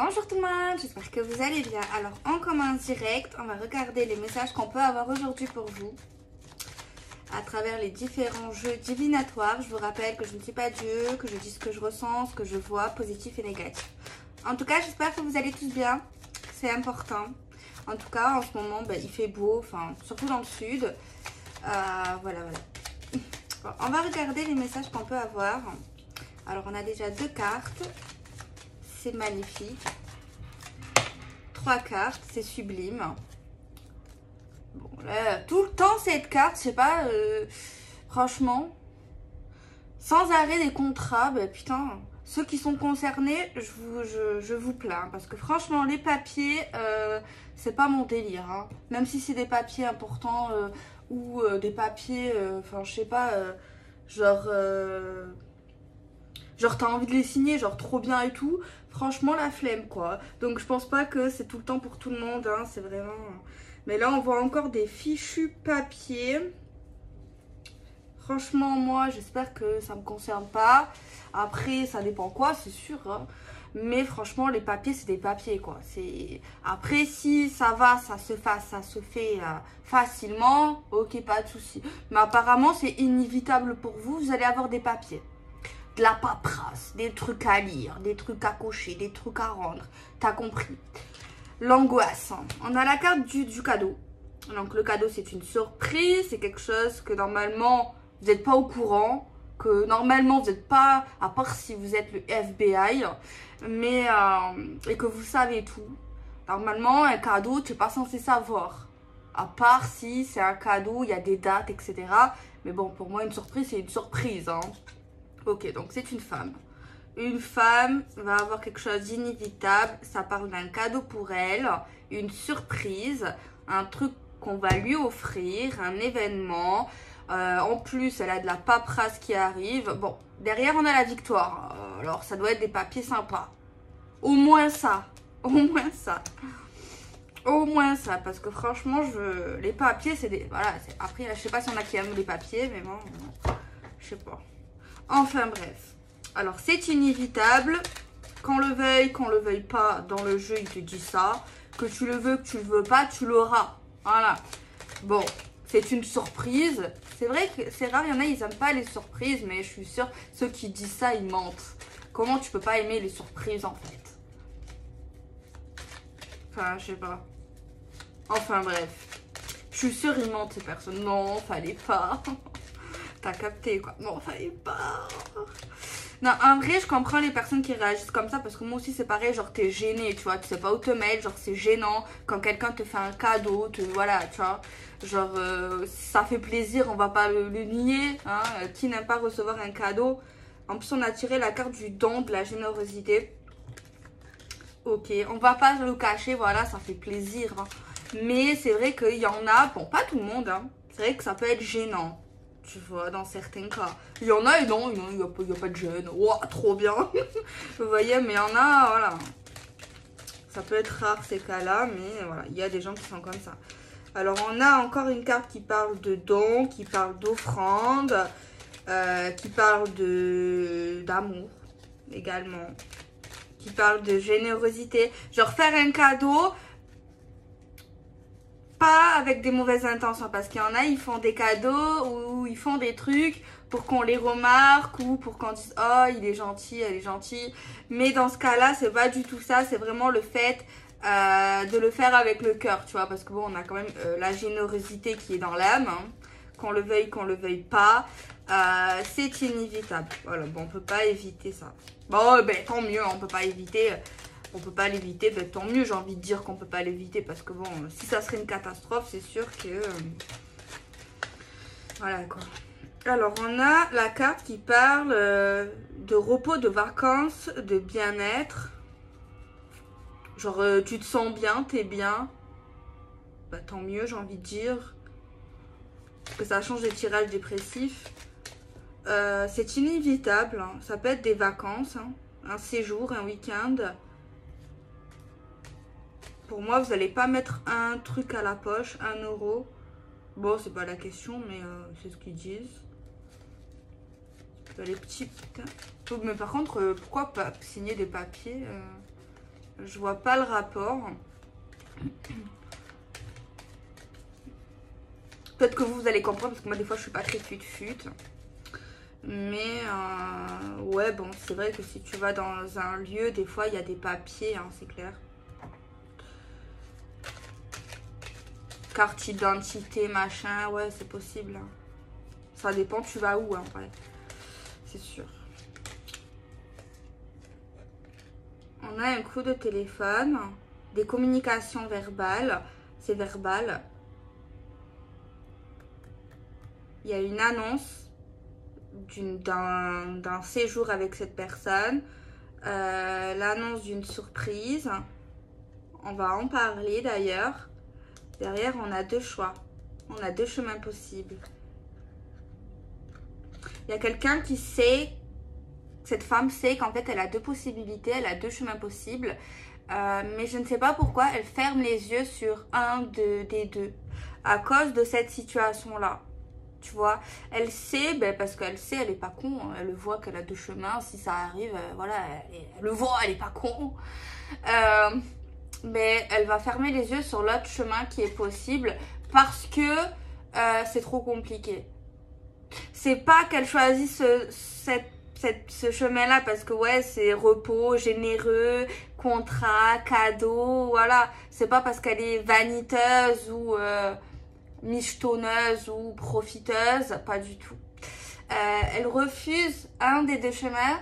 Bonjour tout le monde, j'espère que vous allez bien. Alors on commence direct, on va regarder les messages qu'on peut avoir aujourd'hui pour vous à travers les différents jeux divinatoires. Je vous rappelle que je ne suis pas Dieu, que je dis ce que je ressens, ce que je vois, positif et négatif. En tout cas, j'espère que vous allez tous bien, c'est important. En tout cas, en ce moment, il fait beau, enfin, surtout dans le sud. Voilà. Bon, on va regarder les messages qu'on peut avoir. Alors, on a déjà 2 cartes. C'est magnifique. 3 cartes, c'est sublime. Bon, là, tout le temps, cette carte, je sais pas, franchement, sans arrêt des contrats, putain, ceux qui sont concernés, je vous plains. Parce que franchement, les papiers, c'est pas mon délire. Hein. Même si c'est des papiers importants ou des papiers, enfin, je sais pas, genre t'as envie de les signer, genre trop bien et tout. Franchement, la flemme, quoi. Donc, je pense pas que c'est tout le temps pour tout le monde, hein. C'est vraiment... Mais là, on voit encore des fichus papiers. Franchement, moi, j'espère que ça me concerne pas. Après, ça dépend quoi, c'est sûr. Hein. Mais franchement, les papiers, c'est des papiers, quoi. Après, si ça va, ça se fait facilement, ok, pas de souci. Mais apparemment, c'est inévitable pour vous. Vous allez avoir des papiers. De la paperasse, des trucs à lire, des trucs à cocher, des trucs à rendre. T'as compris. L'angoisse. On a la carte du cadeau. Donc le cadeau, c'est une surprise. C'est quelque chose que normalement, vous n'êtes pas au courant. Que normalement, vous n'êtes pas, à part si vous êtes le FBI. Mais, et que vous savez tout. Normalement, un cadeau, tu n'es pas censé savoir. À part si c'est un cadeau, il y a des dates, etc. Mais bon, pour moi, une surprise, c'est une surprise. Hein. Ok, donc c'est une femme. Une femme va avoir quelque chose d'inévitable. Ça parle d'un cadeau pour elle, une surprise, un truc qu'on va lui offrir, un événement. En plus, elle a de la paperasse qui arrive. Bon, derrière, on a la victoire. Alors, ça doit être des papiers sympas. Au moins ça. Au moins ça. Au moins ça. Parce que franchement, les papiers, c'est des... Voilà, après, je sais pas si on a qui aiment les papiers, mais bon, je sais pas. Enfin bref, alors c'est inévitable, qu'on le veuille pas, dans le jeu il te dit ça, que tu le veux, que tu le veux pas, tu l'auras, voilà. Bon, c'est une surprise, c'est vrai que c'est rare, il y en a ils aiment pas les surprises, mais je suis sûre, ceux qui disent ça ils mentent. Comment tu peux pas aimer les surprises en fait? Enfin, je sais pas. Enfin bref, je suis sûre ils mentent ces personnes, non, fallait pas. T'as capté quoi. Non, fallait pas. Non, en vrai, je comprends les personnes qui réagissent comme ça parce que moi aussi c'est pareil, genre t'es gêné, tu vois, tu sais pas où te mettre, genre c'est gênant quand quelqu'un te fait un cadeau, voilà, tu vois, genre ça fait plaisir, on va pas le nier, hein, qui n'aime pas recevoir un cadeau. En plus, on a tiré la carte du don, de la générosité. Ok, on va pas le cacher, voilà, ça fait plaisir, hein. Mais c'est vrai qu'il y en a, bon, pas tout le monde, hein, c'est vrai que ça peut être gênant. Tu vois, dans certains cas. Il y en a et non, il n'y a pas de gêne. Wow, trop bien. Vous voyez, mais il y en a, voilà. Ça peut être rare ces cas-là, mais voilà, il y a des gens qui sont comme ça. Alors, on a encore une carte qui parle de dons, qui parle d'offrande, qui parle d'amour également, qui parle de générosité. Genre, faire un cadeau... Pas avec des mauvaises intentions, parce qu'il y en a, ils font des cadeaux ou ils font des trucs pour qu'on les remarque ou pour qu'on dise oh il est gentil, elle est gentille. Mais dans ce cas-là, c'est pas du tout ça, c'est vraiment le fait de le faire avec le cœur, tu vois, parce que bon, on a quand même la générosité qui est dans l'âme, hein, qu'on le veuille pas, c'est inévitable. Voilà, bon, on peut pas éviter ça. Bon, tant mieux, on peut pas éviter. On peut pas l'éviter, tant mieux, j'ai envie de dire qu'on peut pas l'éviter parce que bon, si ça serait une catastrophe, c'est sûr que... voilà quoi. Alors, on a la carte qui parle de repos, de vacances, de bien-être. Genre, tu te sens bien, t'es bien. Tant mieux, j'ai envie de dire. Parce que ça change des tirages dépressifs. C'est inévitable, hein. Ça peut être des vacances, hein. Un séjour, un week-end. Pour moi, vous n'allez pas mettre un truc à la poche, 1 euro. Bon, c'est pas la question, mais c'est ce qu'ils disent. Les petits... Mais par contre, pourquoi pas signer des papiers Je vois pas le rapport. Peut-être que vous allez comprendre parce que moi des fois je suis pas très fut-fut. Mais ouais, bon, c'est vrai que si tu vas dans un lieu, des fois il y a des papiers, hein, c'est clair. Carte d'identité, machin, ouais, c'est possible. Hein. Ça dépend, tu vas où, hein, ouais. C'est sûr. On a un coup de téléphone, des communications verbales, c'est verbal. Il y a une annonce d'un séjour avec cette personne, l'annonce d'une surprise. On va en parler d'ailleurs. Derrière, on a deux choix. On a deux chemins possibles. Il y a quelqu'un qui sait, cette femme sait qu'en fait, elle a deux possibilités, elle a deux chemins possibles. Mais je ne sais pas pourquoi elle ferme les yeux sur un des deux. À cause de cette situation-là. Tu vois, elle sait, ben parce qu'elle sait, elle est pas con. Elle le voit qu'elle a deux chemins. Si ça arrive, voilà, elle le voit, elle est pas con. Mais elle va fermer les yeux sur l'autre chemin qui est possible parce que c'est trop compliqué. C'est pas qu'elle choisit ce chemin-là parce que ouais, c'est repos, généreux, contrat, cadeau, voilà. C'est pas parce qu'elle est vaniteuse ou michetonneuse ou profiteuse, pas du tout. Elle refuse un des deux chemins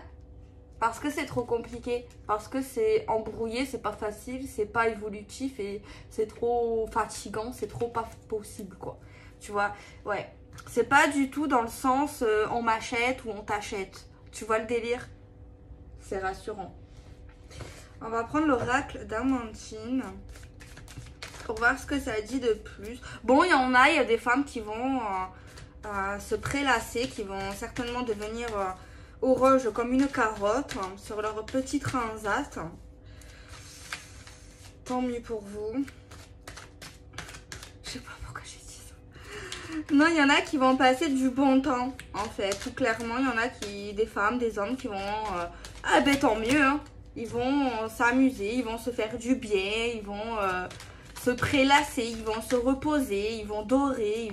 parce que c'est trop compliqué, parce que c'est embrouillé, c'est pas facile, c'est pas évolutif et c'est trop fatigant, c'est trop pas possible quoi. Tu vois, ouais. C'est pas du tout dans le sens on m'achète ou on t'achète. Tu vois le délire? C'est rassurant. On va prendre l'oracle d'Amandine pour voir ce que ça dit de plus. Bon, il y a des femmes qui vont se prélasser, qui vont certainement devenir orange comme une carotte sur leur petit transat. Tant mieux pour vous. Je sais pas pourquoi j'ai dit ça. Non, il y en a qui vont passer du bon temps, en fait. Tout clairement, il y en a des femmes, des hommes qui vont... ah ben tant mieux, hein. Ils vont s'amuser, ils vont se faire du bien, ils vont se prélasser, ils vont se reposer, ils vont dorer,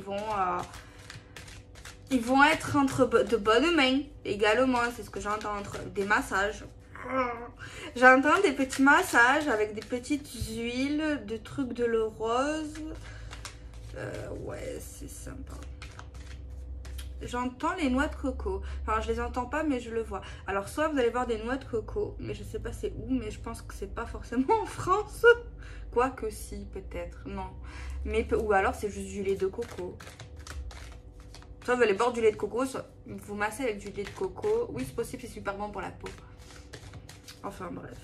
ils vont être entre de bonnes mains également, c'est ce que j'entends, entre des massages. J'entends des petits massages avec des petites huiles, de trucs de l'eau rose. Ouais, c'est sympa. J'entends les noix de coco. Enfin, je les entends pas, mais je le vois. Alors, soit vous allez voir des noix de coco, mais je sais pas c'est où, mais je pense que c'est pas forcément en France. Quoique si, peut-être. Non. Mais, ou alors, c'est juste du lait de coco. Soit vous allez boire du lait de coco, soit vous massez avec du lait de coco. Oui, c'est possible, c'est super bon pour la peau. Enfin, bref.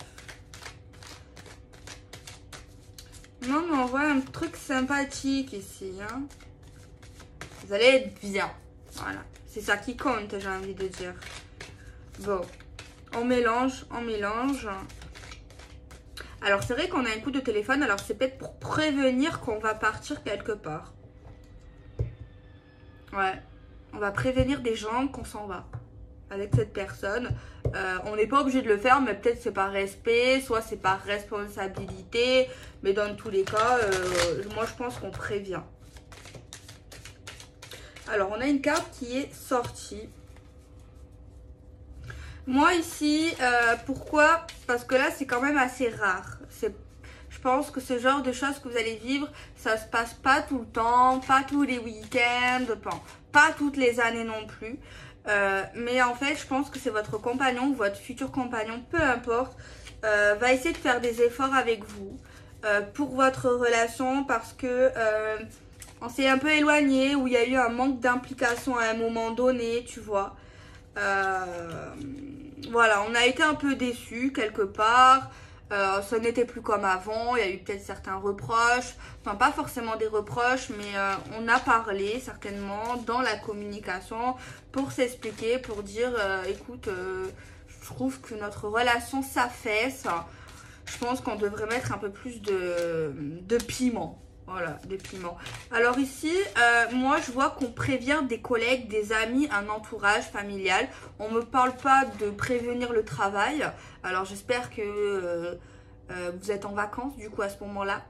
Non, mais on voit un truc sympathique ici. Hein. Vous allez être bien. Voilà. C'est ça qui compte, j'ai envie de dire. Bon. On mélange, on mélange. Alors, c'est vrai qu'on a un coup de téléphone. Alors, c'est peut-être pour prévenir qu'on va partir quelque part. Ouais. On va prévenir des gens qu'on s'en va avec cette personne. On n'est pas obligé de le faire, mais peut-être c'est par respect, soit c'est par responsabilité. Mais dans tous les cas, moi je pense qu'on prévient. Alors, on a une carte qui est sortie. Moi ici, pourquoi? Parce que là, c'est quand même assez rare. Je pense que ce genre de choses que vous allez vivre, ça se passe pas tout le temps, pas tous les week-ends, pas toutes les années non plus. Mais en fait, je pense que c'est votre compagnon ou votre futur compagnon, peu importe, va essayer de faire des efforts avec vous pour votre relation parce que on s'est un peu éloigné, où il y a eu un manque d'implication à un moment donné, tu vois. Voilà, on a été un peu déçus quelque part. Ça n'était plus comme avant, il y a eu peut-être certains reproches, enfin pas forcément des reproches, mais on a parlé certainement dans la communication pour s'expliquer, pour dire écoute, je trouve que notre relation s'affaisse, je pense qu'on devrait mettre un peu plus de piment. Voilà, des piments. Alors ici, moi je vois qu'on prévient des collègues, des amis, un entourage familial. On ne me parle pas de prévenir le travail. Alors j'espère que vous êtes en vacances du coup à ce moment-là.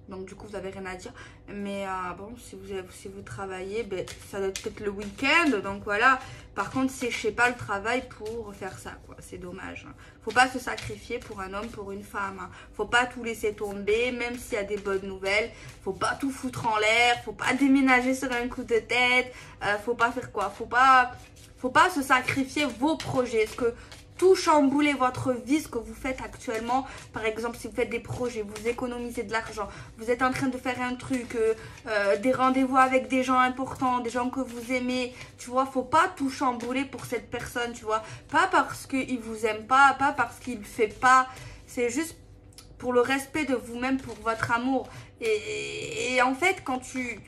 Donc du coup vous n'avez rien à dire. Mais bon, si vous travaillez, ben, ça doit être peut-être le week-end. Donc voilà. Par contre, séchez pas le travail pour faire ça, quoi. C'est dommage. Hein. Faut pas se sacrifier pour un homme, pour une femme. Hein. Faut pas tout laisser tomber, même s'il y a des bonnes nouvelles. Faut pas tout foutre en l'air. Faut pas déménager sur un coup de tête. Faut pas faire quoi. Faut pas se sacrifier vos projets. Est-ce que tout chambouler votre vie, ce que vous faites actuellement. Par exemple, si vous faites des projets, vous économisez de l'argent, vous êtes en train de faire un truc, des rendez-vous avec des gens importants, des gens que vous aimez, tu vois, faut pas tout chambouler pour cette personne, tu vois. Pas parce qu'il vous aime pas parce qu'il fait pas, c'est juste pour le respect de vous-même, pour votre amour. Et en fait, quand tu,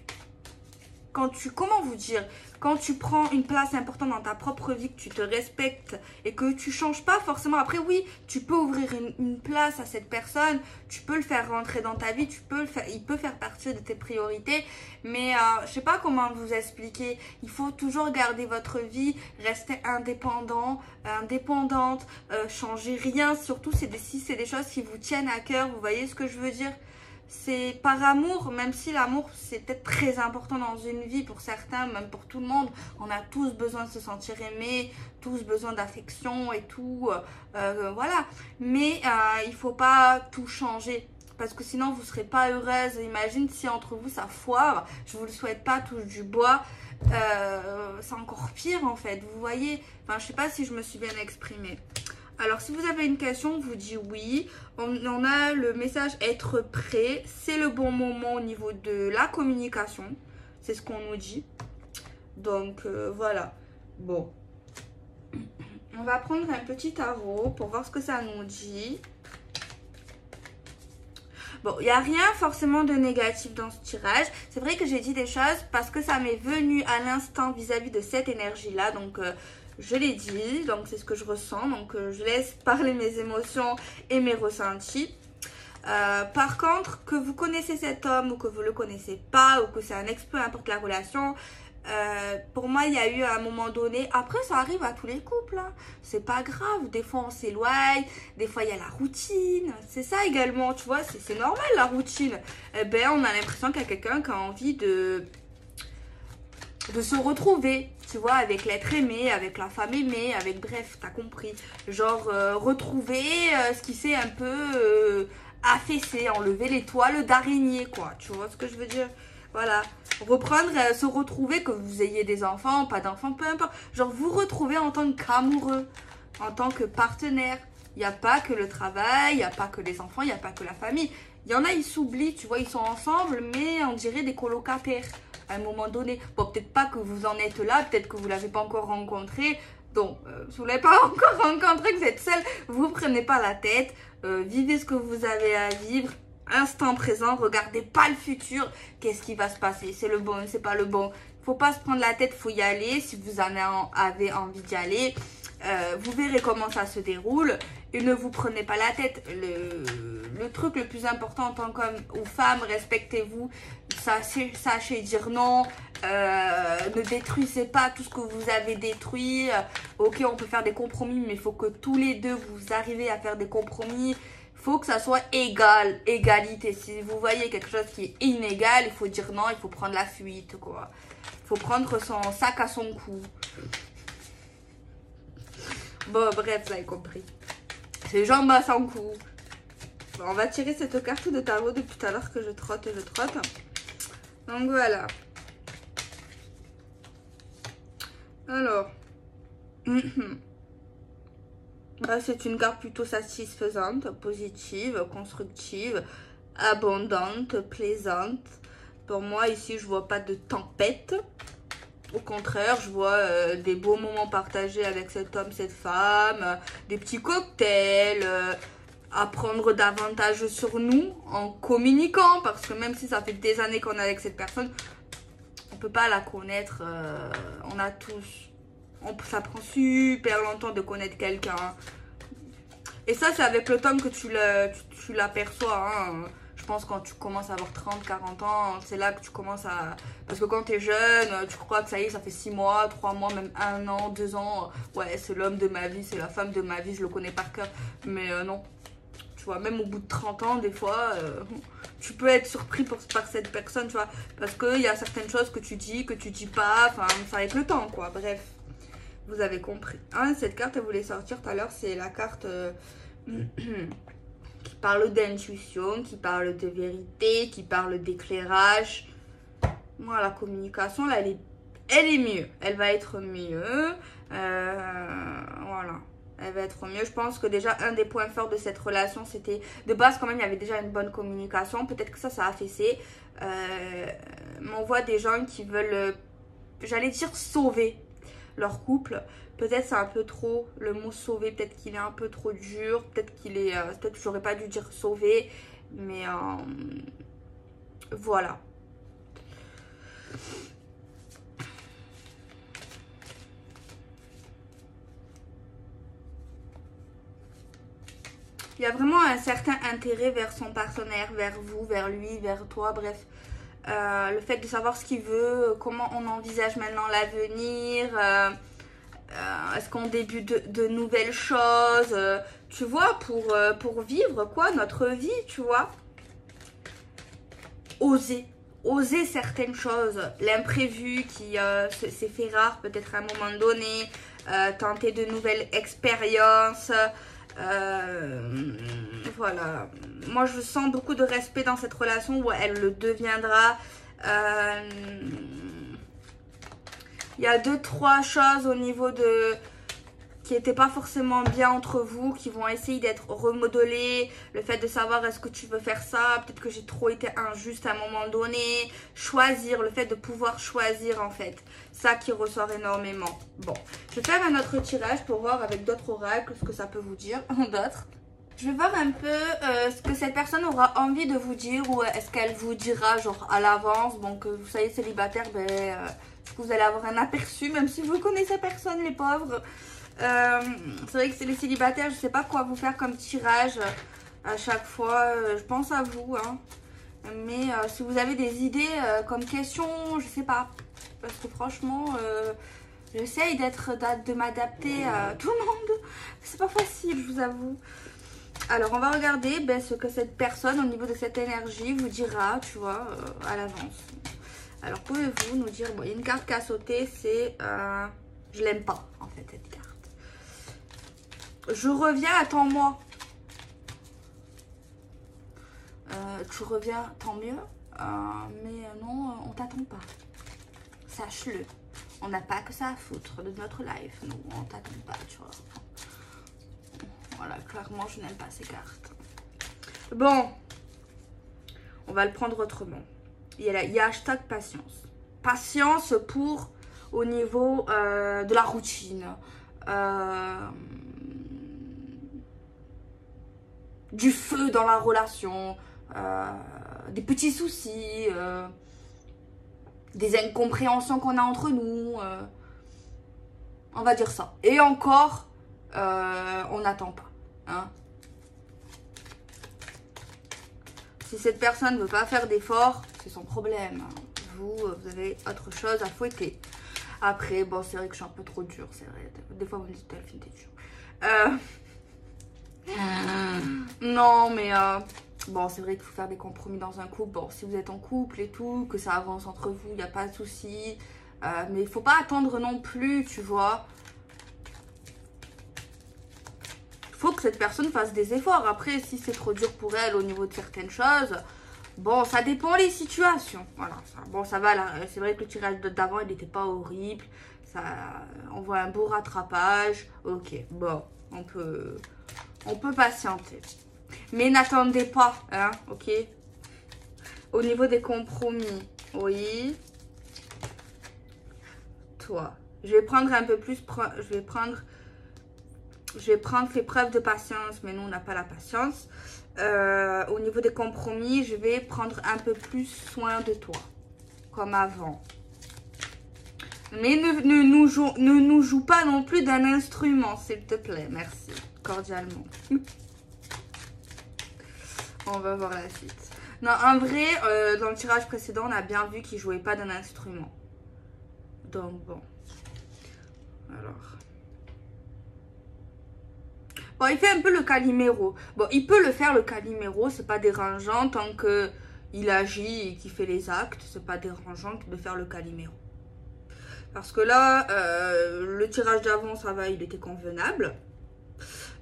comment vous dire, quand tu prends une place importante dans ta propre vie, que tu te respectes et que tu changes pas forcément. Après, oui, tu peux ouvrir une place à cette personne, tu peux le faire rentrer dans ta vie, il peut faire partie de tes priorités. Mais je sais pas comment vous expliquer. Il faut toujours garder votre vie, rester indépendante, changer rien. Surtout si c'est des choses qui vous tiennent à cœur. Vous voyez ce que je veux dire? C'est par amour, même si l'amour c'est peut-être très important dans une vie pour certains, même pour tout le monde. On a tous besoin de se sentir aimé, tous besoin d'affection et tout, voilà. Mais il faut pas tout changer parce que sinon vous serez pas heureuse. Imagine si entre vous ça foire, je vous le souhaite pas, touche du bois. C'est encore pire en fait, vous voyez. Enfin, je sais pas si je me suis bien exprimée. Alors, si vous avez une question, on vous dit oui. On a le message être prêt. C'est le bon moment au niveau de la communication. C'est ce qu'on nous dit. Donc, voilà. Bon. On va prendre un petit tarot pour voir ce que ça nous dit. Bon, il n'y a rien forcément de négatif dans ce tirage. C'est vrai que j'ai dit des choses parce que ça m'est venu à l'instant vis-à-vis de cette énergie-là. Donc, je l'ai dit, donc c'est ce que je ressens. Donc, je laisse parler mes émotions et mes ressentis. Par contre, que vous connaissez cet homme ou que vous ne le connaissez pas ou que c'est un ex, peu importe la relation, pour moi, il y a eu à un moment donné, après ça arrive à tous les couples, hein. C'est pas grave, des fois on s'éloigne, des fois il y a la routine, c'est ça également, tu vois, c'est normal la routine. Eh ben, on a l'impression qu'il y a quelqu'un qui a envie de se retrouver, tu vois, avec l'être aimé, avec la femme aimée, avec, bref, t'as compris, genre retrouver ce qui s'est un peu affaissé, enlever les toiles d'araignée, quoi, tu vois ce que je veux dire? Voilà, reprendre, se retrouver, que vous ayez des enfants, pas d'enfants, peu importe. Genre vous retrouver en tant qu'amoureux, en tant que partenaire. Il n'y a pas que le travail, il n'y a pas que les enfants, il n'y a pas que la famille. Il y en a, ils s'oublient, tu vois, ils sont ensemble, mais on dirait des colocataires à un moment donné. Bon, peut-être pas que vous en êtes là, peut-être que vous ne l'avez pas encore rencontré. Donc, si vous ne l'avez pas encore rencontré, que vous êtes seul, vous ne prenez pas la tête. Vivez ce que vous avez à vivre. Instant présent, regardez pas le futur, qu'est-ce qui va se passer, c'est le bon, c'est pas le bon, faut pas se prendre la tête, faut y aller, si vous en avez envie d'y aller, vous verrez comment ça se déroule, et ne vous prenez pas la tête, le truc le plus important en tant qu'homme ou femme, respectez-vous, sachez dire non, ne détruisez pas tout ce que vous avez détruit, ok on peut faire des compromis, mais il faut que tous les deux vous arrivez à faire des compromis. Faut que ça soit égal, égalité. Si vous voyez quelque chose qui est inégal, il faut dire non, il faut prendre la fuite, quoi. Il faut prendre son sac à son cou. Bon, bref, vous avez compris. C'est jambes à son cou. Bon, on va tirer cette carte de tarot depuis tout à l'heure que je trotte. Donc, voilà. Alors. C'est une carte plutôt satisfaisante, positive, constructive, abondante, plaisante. Pour moi, ici, je vois pas de tempête. Au contraire, je vois des beaux moments partagés avec cet homme, cette femme, des petits cocktails, apprendre davantage sur nous en communiquant. Parce que même si ça fait des années qu'on est avec cette personne, on peut pas la connaître. On a tous... ça prend super longtemps de connaître quelqu'un. Et ça, c'est avec le temps que tu l'aperçois. Hein. Je pense quand tu commences à avoir 30, 40 ans, c'est là que tu commences à... Parce que quand tu es jeune, tu crois que ça y est, ça fait 6 mois, 3 mois, même 1 an, 2 ans. Ouais, c'est l'homme de ma vie, c'est la femme de ma vie, je le connais par cœur. Mais non, tu vois. Même au bout de 30 ans, des fois, tu peux être surpris par cette personne, tu vois. Parce qu'il y a certaines choses que tu dis pas. Enfin, ça avec le temps, quoi. Bref, vous avez compris. Hein, cette carte, elle voulait sortir tout à l'heure. C'est la carte qui parle d'intuition, qui parle de vérité, qui parle d'éclairage. Moi, la communication, là, elle est mieux. Elle va être mieux. Voilà. Elle va être mieux. Je pense que déjà, un des points forts de cette relation, c'était... De base, quand même, il y avait déjà une bonne communication. Peut-être que ça a affaissé. Mais on voit des gens qui veulent, j'allais dire, sauver leur couple. Peut-être c'est un peu trop, le mot sauver, peut-être qu'il est un peu trop dur. Peut-être peut-être que j'aurais pas dû dire sauver. Mais voilà. Il y a vraiment un certain intérêt vers son partenaire, vers vous, vers lui, vers toi, bref. Le fait de savoir ce qu'il veut, comment on envisage maintenant l'avenir, est-ce qu'on débute de nouvelles choses, tu vois, pour vivre quoi, notre vie, tu vois. Oser certaines choses, l'imprévu qui s'est fait rare peut-être à un moment donné, tenter de nouvelles expériences. Voilà, moi je sens beaucoup de respect dans cette relation où elle le deviendra. Il y a 2-3 choses au niveau de qui n'étaient pas forcément bien entre vous, qui vont essayer d'être remodelées. Le fait de savoir est-ce que tu veux faire ça, peut-être que j'ai trop été injuste à un moment donné. Choisir, le fait de pouvoir choisir en fait. Ça qui ressort énormément. Bon, je vais faire un autre tirage pour voir avec d'autres oracles ce que ça peut vous dire. D'autres. Je vais voir un peu ce que cette personne aura envie de vous dire ou est-ce qu'elle vous dira genre à l'avance. Donc vous soyez célibataire, vous allez avoir un aperçu même si vous connaissez personne les pauvres. C'est vrai que c'est les célibataires, je sais pas quoi vous faire comme tirage à chaque fois. Je pense à vous, hein. Mais si vous avez des idées comme question, je sais pas. Parce que franchement, j'essaye de m'adapter à tout le monde. C'est pas facile, je vous avoue. Alors, on va regarder ce que cette personne, au niveau de cette énergie, vous dira, tu vois, à l'avance. Alors, pouvez-vous nous dire... Bon, il y a une carte qui a sauté, c'est... je l'aime pas, en fait, cette carte. Je reviens, attends-moi. Tu reviens, tant mieux. Mais non, on t'attend pas. Sache-le. On n'a pas que ça à foutre de notre life. Nous, on t'attend pas, tu vois. Voilà, clairement, je n'aime pas ces cartes. Bon. On va le prendre autrement. Il y a hashtag patience. Patience pour, au niveau de la routine. Du feu dans la relation. Des petits soucis. Des incompréhensions qu'on a entre nous. On va dire ça. Et encore, on n'attend pas. Hein. Si cette personne ne veut pas faire d'efforts, c'est son problème. Vous avez autre chose à fouetter. Après, bon, c'est vrai que je suis un peu trop dure, c'est vrai. Des fois, vous me dites, Delphine, t'es dure. Non, mais bon, c'est vrai qu'il faut faire des compromis dans un couple. Bon, si vous êtes en couple et tout, que ça avance entre vous, il n'y a pas de souci. Mais il ne faut pas attendre non plus, tu vois. Faut que cette personne fasse des efforts. Après, si c'est trop dur pour elle au niveau de certaines choses, bon, ça dépend les situations. Voilà. Bon, ça va là. C'est vrai que le tirage d'avant, il n'était pas horrible. Ça, on voit un beau rattrapage. Ok, bon, on peut patienter. Mais n'attendez pas, hein, ok. Au niveau des compromis, oui. Toi, je vais prendre un peu plus. Je vais prendre fait preuve de patience, mais nous, on n'a pas la patience. Au niveau des compromis, je vais prendre un peu plus soin de toi, comme avant. Mais ne nous joue pas non plus d'un instrument, s'il te plaît. Merci, cordialement. On va voir la suite. Non, en vrai, dans le tirage précédent, on a bien vu qu'il ne jouait pas d'un instrument. Donc, bon. Alors... Bon, il fait un peu le Calimero. Bon, il peut le faire le Calimero, c'est pas dérangeant tant que il agit et qu'il fait les actes, c'est pas dérangeant de faire le Calimero. Parce que là, le tirage d'avant, ça va, il était convenable.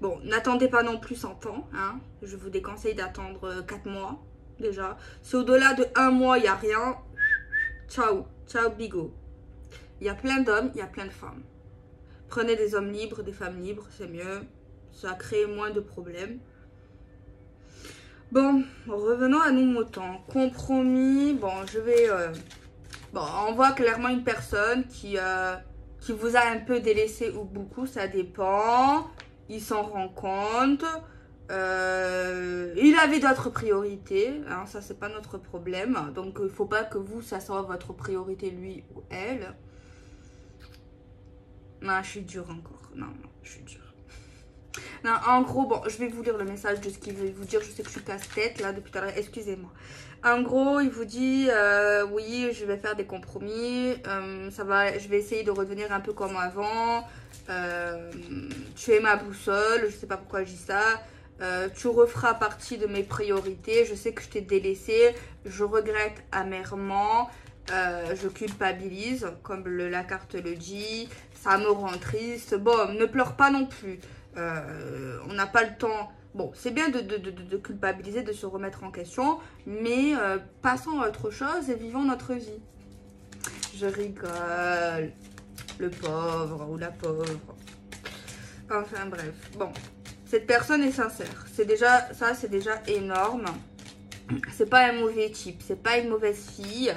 Bon, n'attendez pas non plus 100 ans, hein. Je vous déconseille d'attendre 4 mois, déjà. Si au-delà de 1 mois, il n'y a rien, ciao, ciao bigo. Il y a plein d'hommes, il y a plein de femmes. Prenez des hommes libres, des femmes libres, c'est mieux. Ça crée moins de problèmes. Bon, revenons à nos moutons. Compromis, bon, je vais... bon, on voit clairement une personne qui vous a un peu délaissé ou beaucoup, ça dépend. Il s'en rend compte. Il avait d'autres priorités, hein, ça c'est pas notre problème. Donc il faut pas que vous, ça soit votre priorité, lui ou elle. Non, je suis dure encore. Non, je suis dure. Non, en gros, bon, je vais vous lire le message de ce qu'il veut vous dire. Je sais que je suis casse-tête là depuis tout à l'heure, excusez-moi. En gros, il vous dit, oui, je vais faire des compromis. Je vais essayer de redevenir un peu comme avant. Tu es ma boussole, je sais pas pourquoi je dis ça. Tu referas partie de mes priorités. Je sais que je t'ai délaissé. Je regrette amèrement. Je culpabilise, comme la carte le dit. Ça me rend triste. Bon, ne pleure pas non plus. On n'a pas le temps. Bon, c'est bien de culpabiliser, de se remettre en question. Mais passons à autre chose et vivons notre vie. Je rigole. Le pauvre ou la pauvre. Enfin bref. Bon. Cette personne est sincère. C'est déjà, ça c'est déjà énorme. C'est pas un mauvais type. C'est pas une mauvaise fille.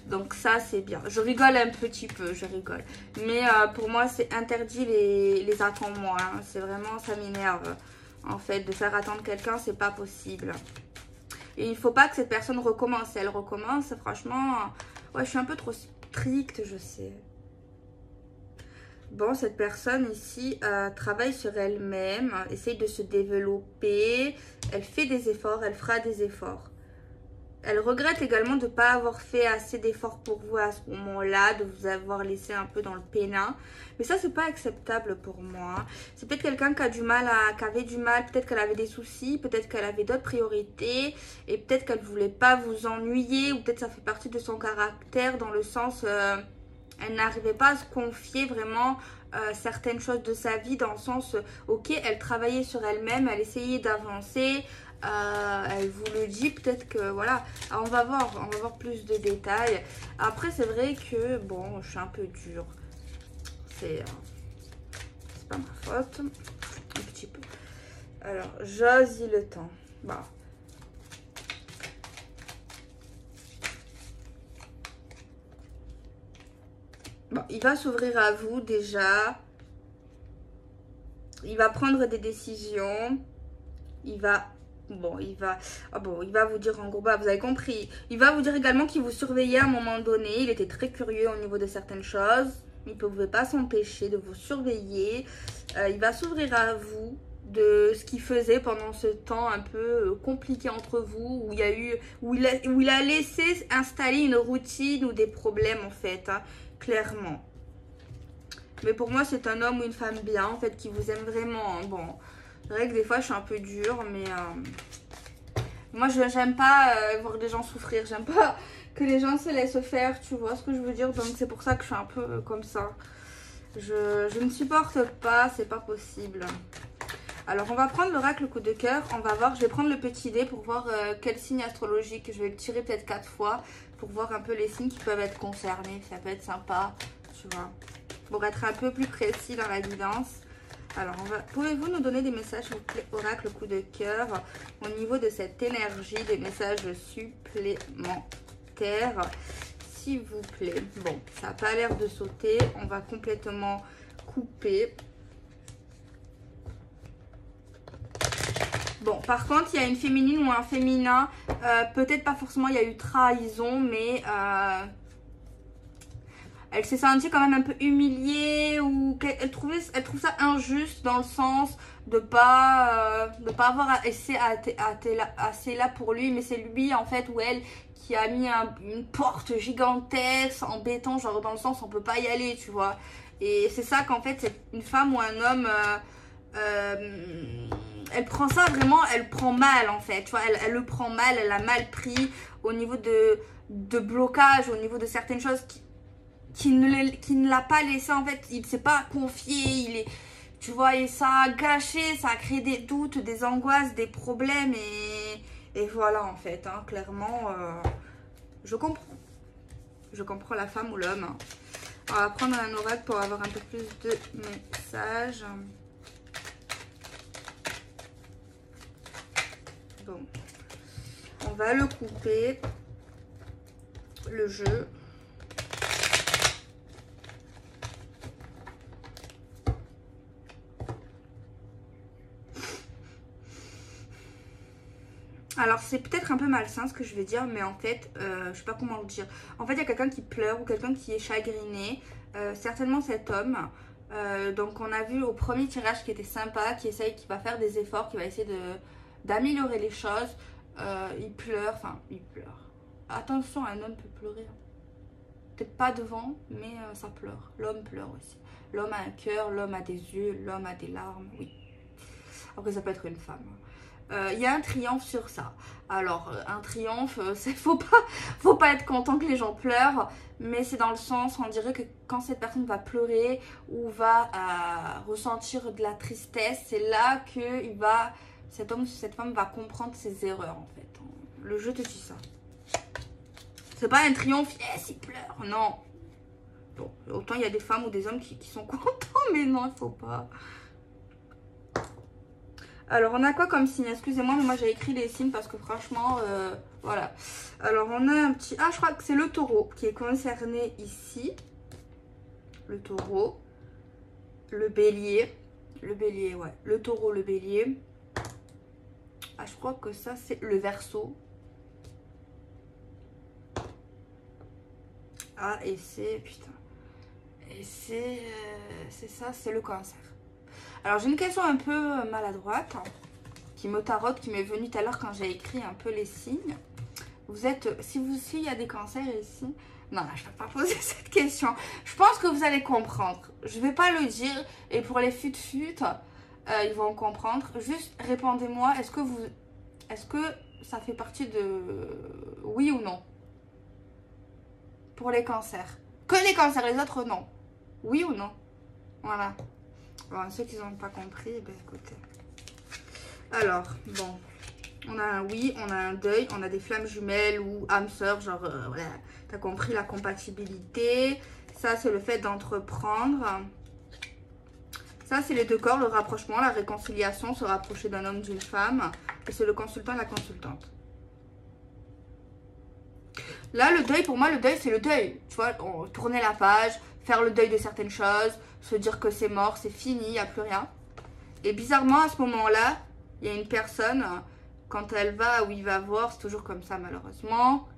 Donc ça c'est bien. Je rigole un petit peu, je rigole. Mais pour moi c'est interdit les attends-moi. Hein. C'est vraiment, ça m'énerve. En fait, de faire attendre quelqu'un, c'est pas possible. Et il faut pas que cette personne recommence. Si elle recommence, franchement, ouais, je suis un peu trop stricte, je sais. Bon, cette personne ici travaille sur elle-même, essaye de se développer. Elle fait des efforts, elle fera des efforts. Elle regrette également de ne pas avoir fait assez d'efforts pour vous à ce moment-là, de vous avoir laissé un peu dans le pénin. Mais ça, c'est pas acceptable pour moi. C'est peut-être quelqu'un qui a du mal, qui avait du mal, peut-être qu'elle avait des soucis, peut-être qu'elle avait d'autres priorités, et peut-être qu'elle ne voulait pas vous ennuyer, ou peut-être ça fait partie de son caractère, dans le sens, elle n'arrivait pas à se confier vraiment certaines choses de sa vie, dans le sens, ok, elle travaillait sur elle-même, elle essayait d'avancer. Elle vous le dit, peut-être que voilà, on va voir plus de détails. Après c'est vrai que bon, je suis un peu dure, c'est pas ma faute, un petit peu. Alors j'ose le temps, bah. Bon, il va s'ouvrir à vous déjà, il va prendre des décisions, il va il va vous dire en gros, bah, vous avez compris. Il va vous dire également qu'il vous surveillait à un moment donné. Il était très curieux au niveau de certaines choses. Il ne pouvait pas s'empêcher de vous surveiller. Il va s'ouvrir à vous de ce qu'il faisait pendant ce temps un peu compliqué entre vous. Où il a laissé installer une routine ou des problèmes en fait, hein, clairement. Mais pour moi, c'est un homme ou une femme bien en fait qui vous aime vraiment. Hein. Bon... C'est vrai que des fois je suis un peu dure, mais moi j'aime pas voir des gens souffrir, j'aime pas que les gens se laissent faire, tu vois ce que je veux dire. Donc c'est pour ça que je suis un peu comme ça. Je ne supporte pas, c'est pas possible. Alors on va prendre l'oracle coup de cœur, on va voir, je vais prendre le petit dé pour voir quel signe astrologique, je vais le tirer peut-être 4 fois pour voir un peu les signes qui peuvent être concernés, ça peut être sympa, tu vois, pour être un peu plus précis dans la guidance. Alors, pouvez-vous nous donner des messages, s'il vous plaît, oracle coup de cœur, au niveau de cette énergie, des messages supplémentaires, s'il vous plaît. Bon, ça n'a pas l'air de sauter, on va complètement couper. Bon, par contre, il y a une féminine ou un féminin, peut-être pas forcément, il y a eu trahison, mais... elle s'est sentie quand même un peu humiliée ou elle trouve ça injuste dans le sens de pas avoir assez là pour lui, mais c'est lui en fait ou elle qui a mis une porte gigantesque en béton, genre dans le sens on peut pas y aller, tu vois. Et c'est ça qu'en fait c'est une femme ou un homme elle prend ça vraiment, elle prend mal en fait, tu vois, elle le prend mal, elle a mal pris au niveau de blocage, au niveau de certaines choses qui ne l'a pas laissé en fait, il ne s'est pas confié, tu vois, et ça a gâché, ça a créé des doutes, des angoisses, des problèmes et voilà en fait, hein, clairement, je comprends la femme ou l'homme. Hein. On va prendre un oracle pour avoir un peu plus de messages. Bon, on va le couper, le jeu. Alors, c'est peut-être un peu malsain ce que je vais dire, mais en fait, je sais pas comment le dire. En fait, il y a quelqu'un qui pleure ou quelqu'un qui est chagriné. Certainement cet homme. Donc, on a vu au premier tirage qui était sympa, qui va faire des efforts, qui va essayer d'améliorer les choses. Il pleure, enfin, il pleure. Attention, un homme peut pleurer. Peut-être pas devant, mais ça pleure. L'homme pleure aussi. L'homme a un cœur, l'homme a des yeux, l'homme a des larmes, oui. Après, ça peut être une femme. Il y a un triomphe sur ça. Alors, un triomphe, faut pas être content que les gens pleurent, mais c'est dans le sens, on dirait que quand cette personne va pleurer ou va ressentir de la tristesse, c'est là que cet homme ou cette femme va comprendre ses erreurs, en fait. Le jeu te dit ça. C'est pas un triomphe, yes, il pleure, non. Bon, autant il y a des femmes ou des hommes qui sont contents, mais non, il faut pas. Alors, on a quoi comme signe? Excusez-moi, mais moi, j'ai écrit les signes parce que franchement, voilà. Alors, on a un petit... Ah, je crois que c'est le taureau qui est concerné ici. Le taureau. Le bélier. Le bélier, ouais. Le taureau, le bélier. Ah, je crois que ça, c'est le verseau. Ah, et c'est... Putain. Et c'est ça, c'est le cancer. Alors, j'ai une question un peu maladroite hein, qui me tarote, qui m'est venue tout à l'heure quand j'ai écrit un peu les signes. Vous êtes... S'il y a des cancers ici... Non, je ne vais pas poser cette question. Je pense que vous allez comprendre. Je ne vais pas le dire. Et pour les fut-fut, ils vont comprendre. Juste répondez-moi, est-ce que ça fait partie de... Oui ou non? Pour les cancers. Que les cancers, les autres, non. Oui ou non? Voilà. Bon, ceux qui n'ont pas compris, ben écoutez. Alors, bon. On a un oui, on a un deuil, on a des flammes jumelles ou âmes sœurs, genre, voilà. T'as compris la compatibilité. Ça, c'est le fait d'entreprendre. Ça, c'est les deux corps, le rapprochement, la réconciliation, se rapprocher d'un homme, d'une femme. Et c'est le consultant et la consultante. Là, le deuil, pour moi, le deuil, c'est le deuil. Tu vois, tourner la page, faire le deuil de certaines choses, se dire que c'est mort, c'est fini, il n'y a plus rien. Et bizarrement, à ce moment-là, il y a une personne, quand elle va où il va voir, c'est toujours comme ça malheureusement,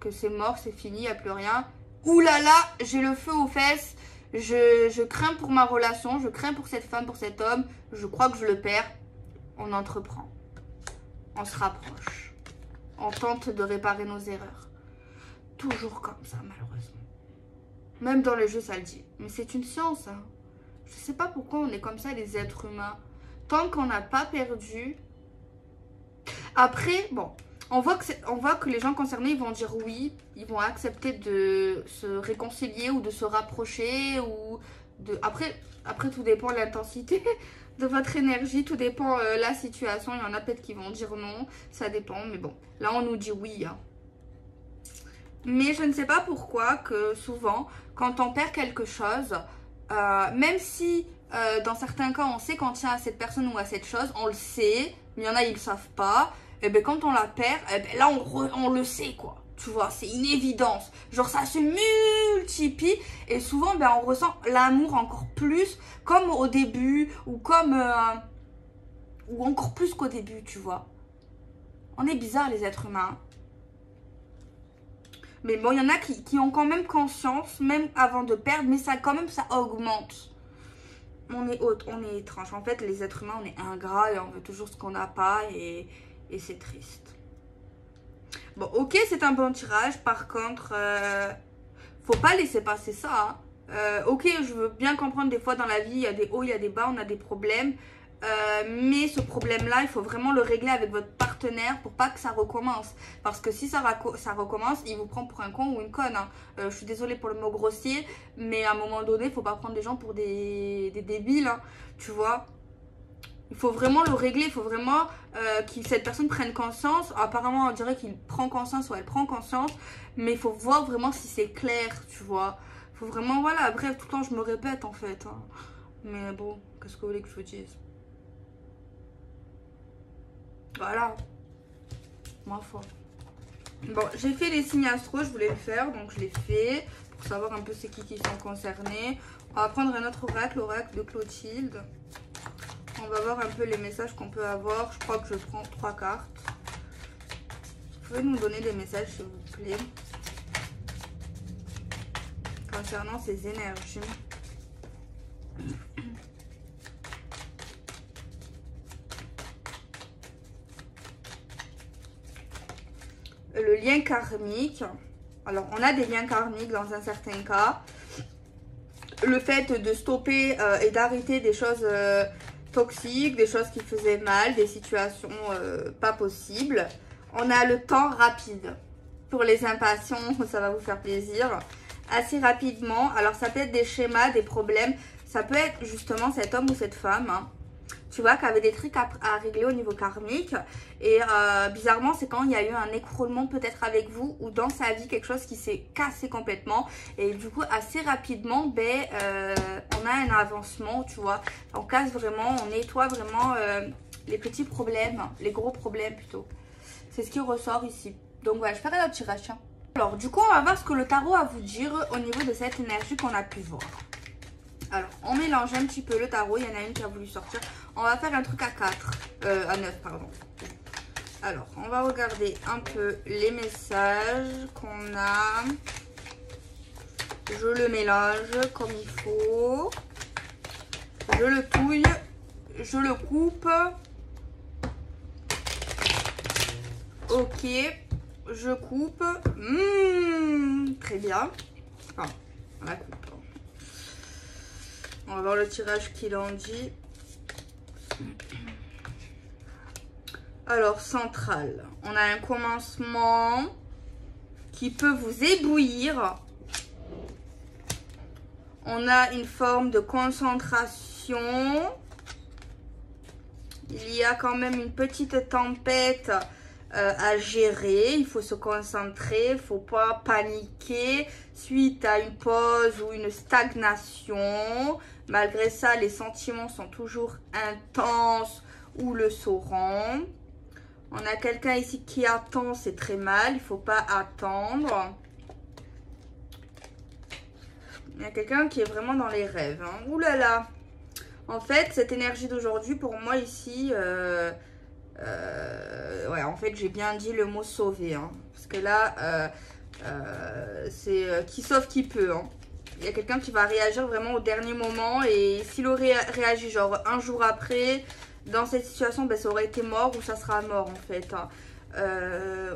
que c'est mort, c'est fini, il n'y a plus rien. Ouh là là, j'ai le feu aux fesses, je crains pour ma relation, je crains pour cette femme, pour cet homme, je crois que je le perds. On entreprend, on se rapproche, on tente de réparer nos erreurs. Toujours comme ça, malheureusement. Même dans le jeu, ça le dit. Mais c'est une science. Hein. Je sais pas pourquoi on est comme ça, les êtres humains. Tant qu'on n'a pas perdu. Après, bon, on voit que les gens concernés, ils vont dire oui. Ils vont accepter de se réconcilier ou de se rapprocher. Ou de... Après, tout dépend de l'intensité de votre énergie. Tout dépend de la situation. Il y en a peut-être qui vont dire non. Ça dépend. Mais bon, là, on nous dit oui. Hein. Mais je ne sais pas pourquoi que souvent, quand on perd quelque chose, même si dans certains cas, on sait qu'on tient à cette personne ou à cette chose, on le sait, mais il y en a, ils ne le savent pas, et bien quand on la perd, là, on le sait, quoi. Tu vois, c'est une évidence. Genre, ça se multiplie, et souvent, ben, on ressent l'amour encore plus, comme au début, ou ou encore plus qu'au début, tu vois. On est bizarre, les êtres humains. Mais bon, il y en a qui ont quand même conscience, même avant de perdre, mais ça, quand même, ça augmente. On est étrange. En fait, les êtres humains, on est ingrats et on veut toujours ce qu'on n'a pas et c'est triste. Bon, ok, c'est un bon tirage. Par contre, faut pas laisser passer ça. Hein. Ok, je veux bien comprendre, des fois dans la vie, il y a des hauts, il y a des bas, on a des problèmes. Mais ce problème-là, il faut vraiment le régler avec votre partenaire pour pas que ça recommence. Parce que si ça recommence, il vous prend pour un con ou une conne. Hein. Je suis désolée pour le mot grossier, mais à un moment donné, il faut pas prendre les gens pour des débiles. Hein, tu vois. Il faut vraiment le régler, il faut vraiment que cette personne prenne conscience. Apparemment, on dirait qu'il prend conscience ou elle prend conscience. Mais il faut voir vraiment si c'est clair, tu vois. Il faut vraiment, voilà, bref, tout le temps, je me répète en fait. Hein. Mais bon, qu'est-ce que vous voulez que je vous dise? Voilà. Ma foi. Bon, j'ai fait les signes astro, je voulais le faire, donc je l'ai fait. Pour savoir un peu c'est qui sont concernés. On va prendre un autre oracle, l'oracle de Clotilde. On va voir un peu les messages qu'on peut avoir. Je crois que je prends 3 cartes. Vous pouvez nous donner des messages s'il vous plaît. Concernant ces énergies. Le lien karmique. Alors, on a des liens karmiques dans un certain cas. Le fait de stopper et d'arrêter des choses toxiques, des choses qui faisaient mal, des situations pas possibles. On a le temps rapide. Pour les impatients, ça va vous faire plaisir. Assez rapidement. Alors, ça peut être des schémas, des problèmes. Ça peut être justement cet homme ou cette femme, hein, tu vois, qui avait des trucs à régler au niveau karmique. Et bizarrement, c'est quand il y a eu un écroulement peut-être avec vous ou dans sa vie, quelque chose qui s'est cassé complètement. Et du coup, assez rapidement, on a un avancement, tu vois. On casse vraiment, on nettoie vraiment les petits problèmes, les gros problèmes plutôt. C'est ce qui ressort ici. Donc voilà, je ferai notre tirage. Tiens. Alors, du coup, on va voir ce que le tarot a à vous dire au niveau de cette énergie qu'on a pu voir. Alors, on mélange un petit peu le tarot. Il y en a une qui a voulu sortir. On va faire un truc à 4. À 9, pardon. Alors, on va regarder un peu les messages qu'on a. Je le mélange comme il faut. Je le touille. Je le coupe. Ok. Je coupe. Très bien. Enfin, on la coupe. On va voir le tirage qu'il en dit. Alors, central. On a un commencement qui peut vous éblouir. On a une forme de concentration. Il y a quand même une petite tempête à gérer. Il faut se concentrer. Il ne faut pas paniquer suite à une pause ou une stagnation. Malgré ça, les sentiments sont toujours intenses ou le seront. On a quelqu'un ici qui attend, c'est très mal. Il ne faut pas attendre. Il y a quelqu'un qui est vraiment dans les rêves. Hein. Ouh là là. En fait, cette énergie d'aujourd'hui, pour moi ici... ouais, en fait, j'ai bien dit le mot sauver. Hein, parce que là, c'est qui sauve qui peut. Hein. Il y a quelqu'un qui va réagir vraiment au dernier moment. Et s'il aurait réagi genre un jour après, dans cette situation, ça aurait été mort ou ça sera mort en fait. Hein.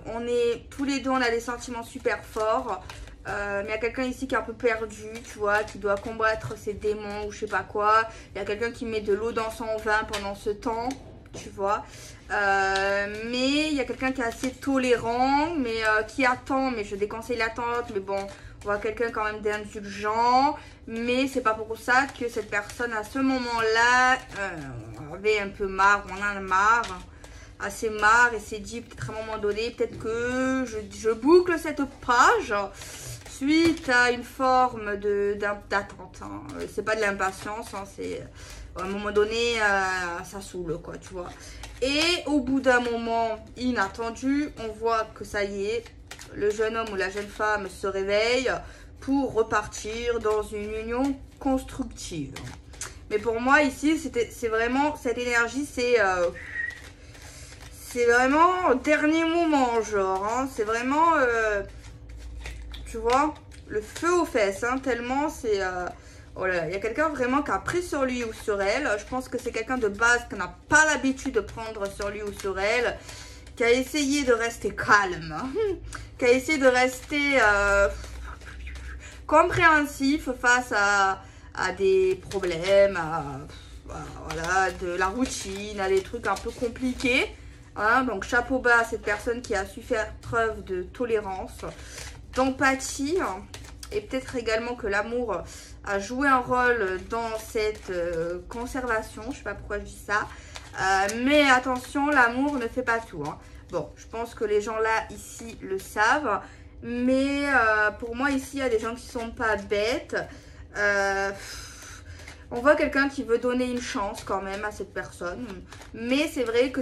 On est tous les deux, on a des sentiments super forts. Mais il y a quelqu'un ici qui est un peu perdu, tu vois, qui doit combattre ses démons ou je sais pas quoi. Il y a quelqu'un qui met de l'eau dans son vin pendant ce temps, tu vois. Mais il y a quelqu'un qui est assez tolérant, mais qui attend. Mais je déconseille l'attente, mais bon... On voit quelqu'un quand même d'indulgent, mais c'est pas pour ça que cette personne à ce moment-là avait un peu marre, on en a marre, assez marre et s'est dit peut-être à un moment donné, peut-être que je boucle cette page suite à une forme d'attente. Hein. C'est pas de l'impatience, hein, c'est à un moment donné, ça saoule quoi, tu vois. Et au bout d'un moment inattendu, on voit que ça y est, le jeune homme ou la jeune femme se réveille pour repartir dans une union constructive. Mais pour moi ici, c'est vraiment, cette énergie, c'est vraiment au dernier moment, genre. Hein, c'est vraiment, tu vois, le feu aux fesses, hein, tellement c'est... oh là là, il y a quelqu'un vraiment qui a pris sur lui ou sur elle. Je pense que c'est quelqu'un de base qui n'a pas l'habitude de prendre sur lui ou sur elle. Qui a essayé de rester calme, qui a essayé de rester compréhensif face à des problèmes, voilà, de la routine, à des trucs un peu compliqués. Hein, donc chapeau bas à cette personne qui a su faire preuve de tolérance, d'empathie, et peut-être également que l'amour a joué un rôle dans cette conservation. Je sais pas pourquoi je dis ça, mais attention, l'amour ne fait pas tout. Hein. Bon, je pense que les gens là ici le savent, mais pour moi ici il y a des gens qui sont pas bêtes. On voit quelqu'un qui veut donner une chance quand même à cette personne. Mais c'est vrai que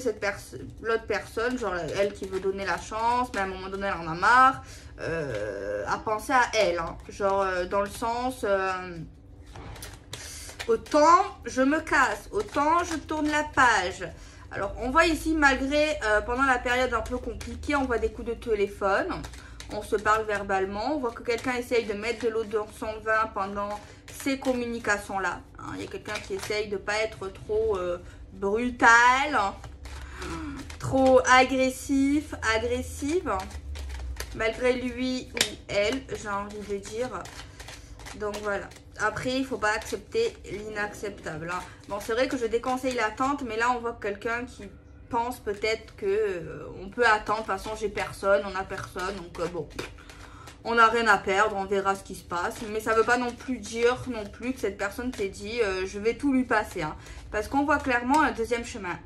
l'autre personne, genre elle qui veut donner la chance, mais à un moment donné elle en a marre, a pensé à elle. Hein. Genre dans le sens, autant je me casse, autant je tourne la page. Alors on voit ici malgré, pendant la période un peu compliquée, on voit des coups de téléphone. On se parle verbalement. On voit que quelqu'un essaye de mettre de l'eau dans son vin pendant ces communications-là. Hein, il y a quelqu'un qui essaye de ne pas être trop brutal, hein, trop agressif, agressive, malgré lui ou elle, j'ai envie de dire. Donc voilà. Après, il ne faut pas accepter l'inacceptable. Hein. Bon, c'est vrai que je déconseille l'attente, mais là, on voit quelqu'un qui pense peut-être que on peut attendre. De toute façon, j'ai personne, on n'a personne. Donc bon, on n'a rien à perdre, on verra ce qui se passe. Mais ça ne veut pas non plus dire non plus que cette personne s'est dit je vais tout lui passer. Hein. Parce qu'on voit clairement un deuxième chemin.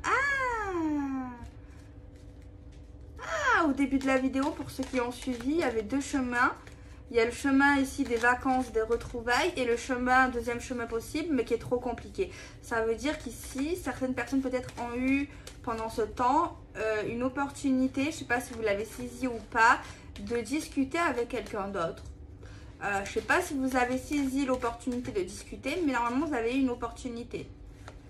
Au début de la vidéo, pour ceux qui ont suivi, il y avait deux chemins. Il y a le chemin ici des vacances, des retrouvailles et le chemin, deuxième chemin possible, mais qui est trop compliqué. Ça veut dire qu'ici, certaines personnes peut-être ont eu pendant ce temps une opportunité, je ne sais pas si vous l'avez saisi ou pas, de discuter avec quelqu'un d'autre. Je ne sais pas si vous avez saisi l'opportunité de discuter, mais normalement vous avez eu une opportunité.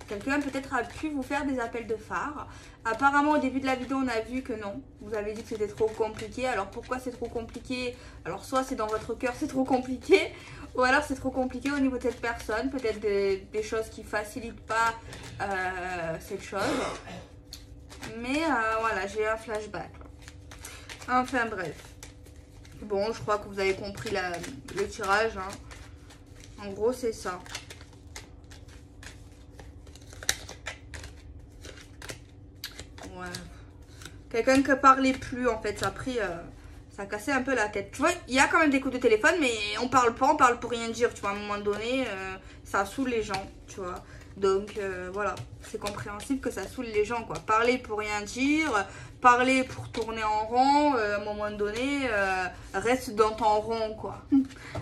Quelqu'un peut-être a pu vous faire des appels de phare. Apparemment au début de la vidéo on a vu que non. Vous avez dit que c'était trop compliqué. Alors pourquoi c'est trop compliqué? Alors soit c'est dans votre cœur c'est trop compliqué. Ou alors c'est trop compliqué au niveau de cette personne. Peut-être des choses qui ne facilitent pas cette chose. Mais voilà, j'ai un flashback. Enfin bref. Bon, je crois que vous avez compris le tirage. Hein. En gros c'est ça. Ouais. Quelqu'un qui ne parlait plus en fait, ça a pris, ça a cassé un peu la tête. Tu vois, il y a quand même des coups de téléphone, mais on parle pas, on parle pour rien dire. Tu vois, à un moment donné, ça saoule les gens, tu vois. Donc voilà, c'est compréhensible que ça saoule les gens, quoi. Parler pour rien dire, parler pour tourner en rond, à un moment donné, reste dans ton rond, quoi.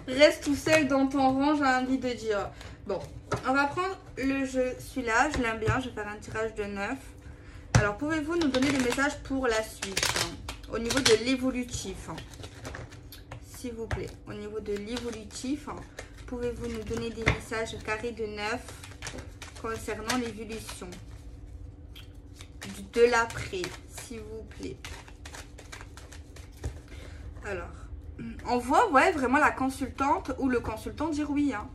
Reste tout seul dans ton rond, j'ai envie de dire. Bon, on va prendre le jeu, celui-là, je l'aime bien, je vais faire un tirage de 9. Alors, pouvez-vous nous donner des messages pour la suite, hein, au niveau de l'évolutif, hein, s'il vous plaît. Au niveau de l'évolutif, hein, pouvez-vous nous donner des messages carrés de 9 concernant l'évolution de l'après, s'il vous plaît. Alors, on voit, ouais, vraiment la consultante ou le consultant dire oui, hein,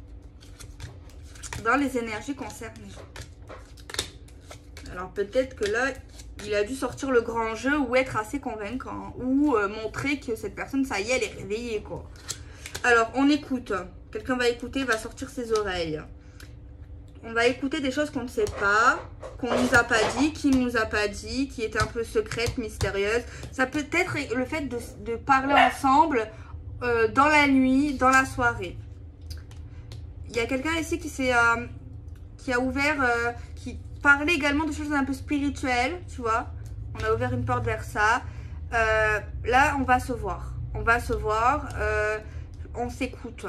dans les énergies concernées. Alors peut-être que là, il a dû sortir le grand jeu ou être assez convaincant. Ou montrer que cette personne, ça y est, elle est réveillée, quoi. Alors, on écoute. Quelqu'un va écouter, va sortir ses oreilles. On va écouter des choses qu'on ne sait pas, qu'on ne nous a pas dit, qui ne nous a pas dit, qui étaient un peu secrètes, mystérieuses. Ça peut être le fait de parler ensemble dans la nuit, dans la soirée. Il y a quelqu'un ici qui a ouvert... Parler également de choses un peu spirituelles, tu vois. On a ouvert une porte vers ça. Là, on va se voir. On va se voir. On s'écoute.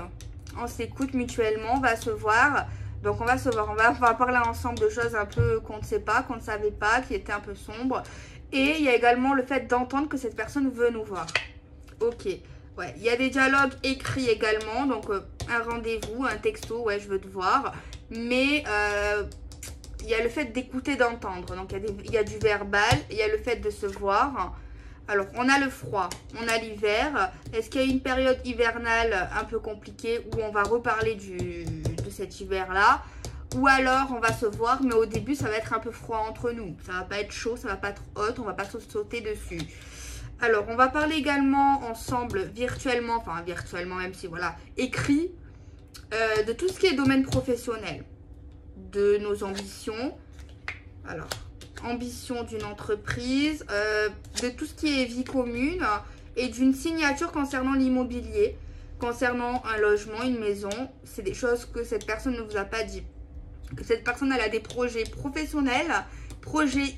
On s'écoute mutuellement. On va se voir. Donc, on va se voir. On va parler ensemble de choses un peu qu'on ne sait pas, qu'on ne savait pas, qui étaient un peu sombres. Et il y a également le fait d'entendre que cette personne veut nous voir. Ok. Ouais. Il y a des dialogues écrits également. Donc, un rendez-vous, un texto. Ouais, je veux te voir. Mais... il y a le fait d'écouter, d'entendre. Donc, il y a du verbal. Il y a le fait de se voir. Alors, on a le froid. On a l'hiver. Est-ce qu'il y a une période hivernale un peu compliquée où on va reparler de cet hiver-là? Ou alors, on va se voir, mais au début, ça va être un peu froid entre nous. Ça va pas être chaud, ça va pas être hot. On va pas sauter dessus. Alors, on va parler également ensemble virtuellement. Enfin, virtuellement, même si, voilà, écrit. De tout ce qui est domaine professionnel. de nos ambitions. Alors, ambition d'une entreprise, de tout ce qui est vie commune et d'une signature concernant l'immobilier, concernant un logement, une maison. C'est des choses que cette personne ne vous a pas dit. Que cette personne, elle a des projets professionnels, projets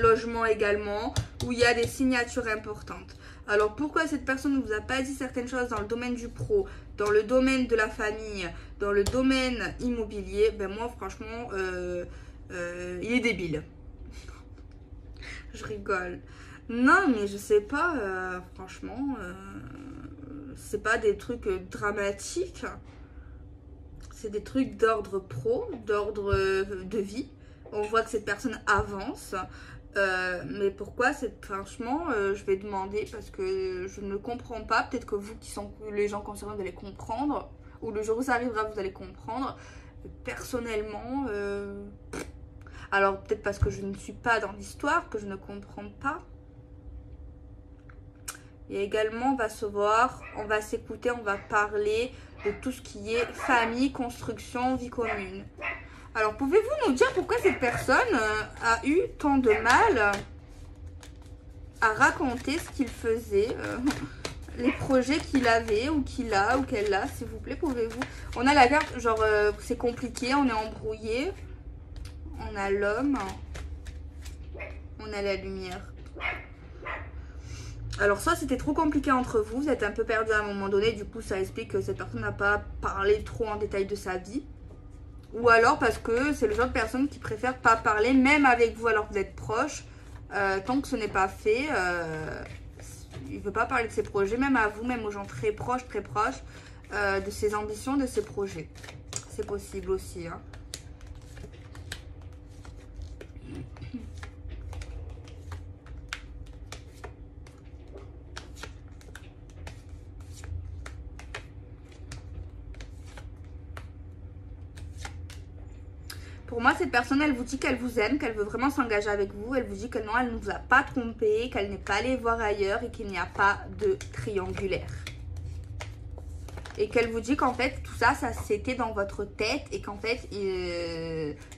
logement également, où il y a des signatures importantes. Alors, pourquoi cette personne ne vous a pas dit certaines choses dans le domaine du pro, dans le domaine de la famille, dans le domaine immobilier? Ben moi, franchement, il est débile. Je rigole. Non, mais je sais pas, franchement, c'est pas des trucs dramatiques. C'est des trucs d'ordre pro, d'ordre de vie. On voit que cette personne avance. Mais pourquoi franchement, je vais demander parce que je ne comprends pas. Peut-être que vous qui sont les gens concernés, vous allez comprendre. Ou le jour où ça arrivera, vous allez comprendre. Personnellement, alors peut-être parce que je ne suis pas dans l'histoire, que je ne comprends pas. Et également, on va se voir, on va s'écouter, on va parler de tout ce qui est famille, construction, vie commune. Alors, pouvez-vous nous dire pourquoi cette personne a eu tant de mal à raconter ce qu'il faisait, les projets qu'il avait ou qu'il a ou qu'elle a, s'il vous plaît, pouvez-vous... On a la carte, genre, c'est compliqué, on est embrouillé. On a l'homme. On a la lumière. Alors soit c'était trop compliqué entre vous, vous êtes un peu perdu à un moment donné, du coup ça explique que cette personne n'a pas parlé trop en détail de sa vie. Ou alors parce que c'est le genre de personne qui préfère pas parler, même avec vous alors que vous êtes proche. Tant que ce n'est pas fait, il ne veut pas parler de ses projets, même à vous, même aux gens très proches, de ses ambitions, de ses projets. C'est possible aussi, hein. Pour moi, cette personne, elle vous dit qu'elle vous aime, qu'elle veut vraiment s'engager avec vous. Elle vous dit que non, elle ne vous a pas trompé, qu'elle n'est pas allée voir ailleurs et qu'il n'y a pas de triangulaire. Et qu'elle vous dit qu'en fait, tout ça, ça c'était dans votre tête et qu'en fait,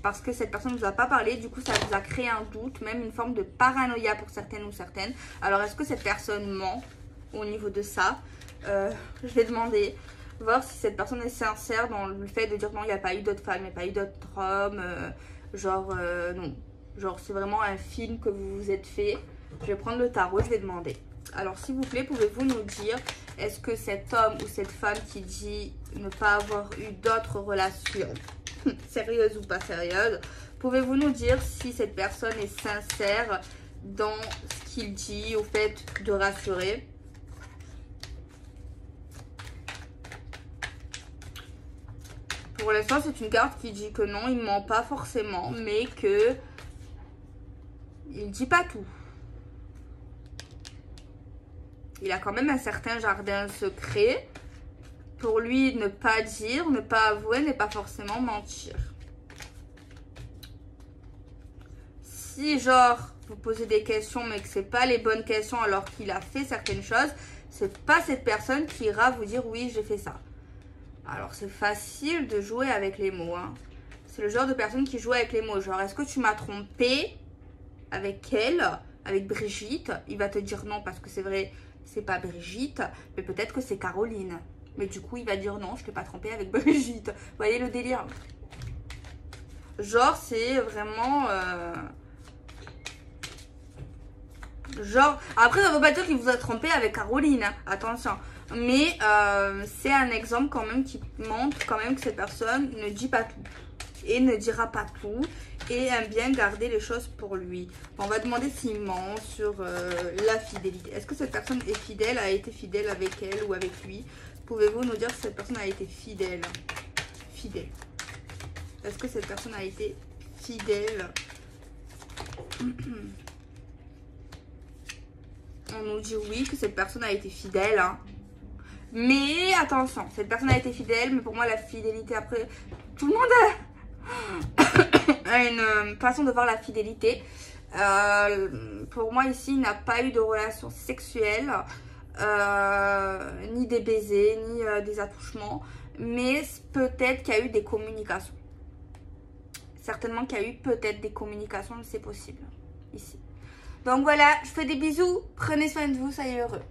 parce que cette personne ne vous a pas parlé, du coup, ça vous a créé un doute, même une forme de paranoïa pour certaines ou certaines. Alors, est-ce que cette personne ment au niveau de ça? Je vais demander... Voir si cette personne est sincère dans le fait de dire non, il n'y a pas eu d'autres femmes, il n'y a pas eu d'autres hommes. Non. Genre, c'est vraiment un film que vous vous êtes fait. Je vais prendre le tarot, je vais demander. Alors, s'il vous plaît, pouvez-vous nous dire, est-ce que cet homme ou cette femme qui dit ne pas avoir eu d'autres relations, sérieuses ou pas sérieuses, pouvez-vous nous dire si cette personne est sincère dans ce qu'il dit, au fait de rassurer? Pour l'instant, c'est une carte qui dit que non, il ne ment pas forcément, mais que il ne dit pas tout. Il a quand même un certain jardin secret. Pour lui, ne pas dire, ne pas avouer, n'est pas forcément mentir. Si, genre, vous posez des questions, mais que ce n'est pas les bonnes questions alors qu'il a fait certaines choses, c'est pas cette personne qui ira vous dire oui, j'ai fait ça. Alors, c'est facile de jouer avec les mots, hein. C'est le genre de personne qui joue avec les mots. Genre, est-ce que tu m'as trompé avec elle, avec Brigitte? Il va te dire non parce que c'est vrai, c'est pas Brigitte, mais peut-être que c'est Caroline. Mais du coup, il va dire non, je t'ai pas trompé avec Brigitte. Vous voyez le délire? Genre, c'est vraiment... Genre, après, ça ne veut pas dire qu'il vous a trompé avec Caroline, hein. Attention. Mais c'est un exemple quand même qui montre quand même que cette personne ne dit pas tout. Et ne dira pas tout. Et aime bien garder les choses pour lui. On va demander s'il ment sur la fidélité. Est-ce que cette personne est fidèle, a été fidèle avec elle ou avec lui? Pouvez-vous nous dire si cette personne a été fidèle? Fidèle. Est-ce que cette personne a été fidèle? On nous dit oui, que cette personne a été fidèle, hein. Mais attention, cette personne a été fidèle, mais pour moi la fidélité, après, tout le monde a une façon de voir la fidélité. Pour moi ici, il n'a pas eu de relation sexuelle, ni des baisers, ni des attouchements, mais peut-être qu'il y a eu des communications. certainement qu'il y a eu peut-être des communications, c'est possible ici. Donc voilà, je fais des bisous, prenez soin de vous, soyez heureux.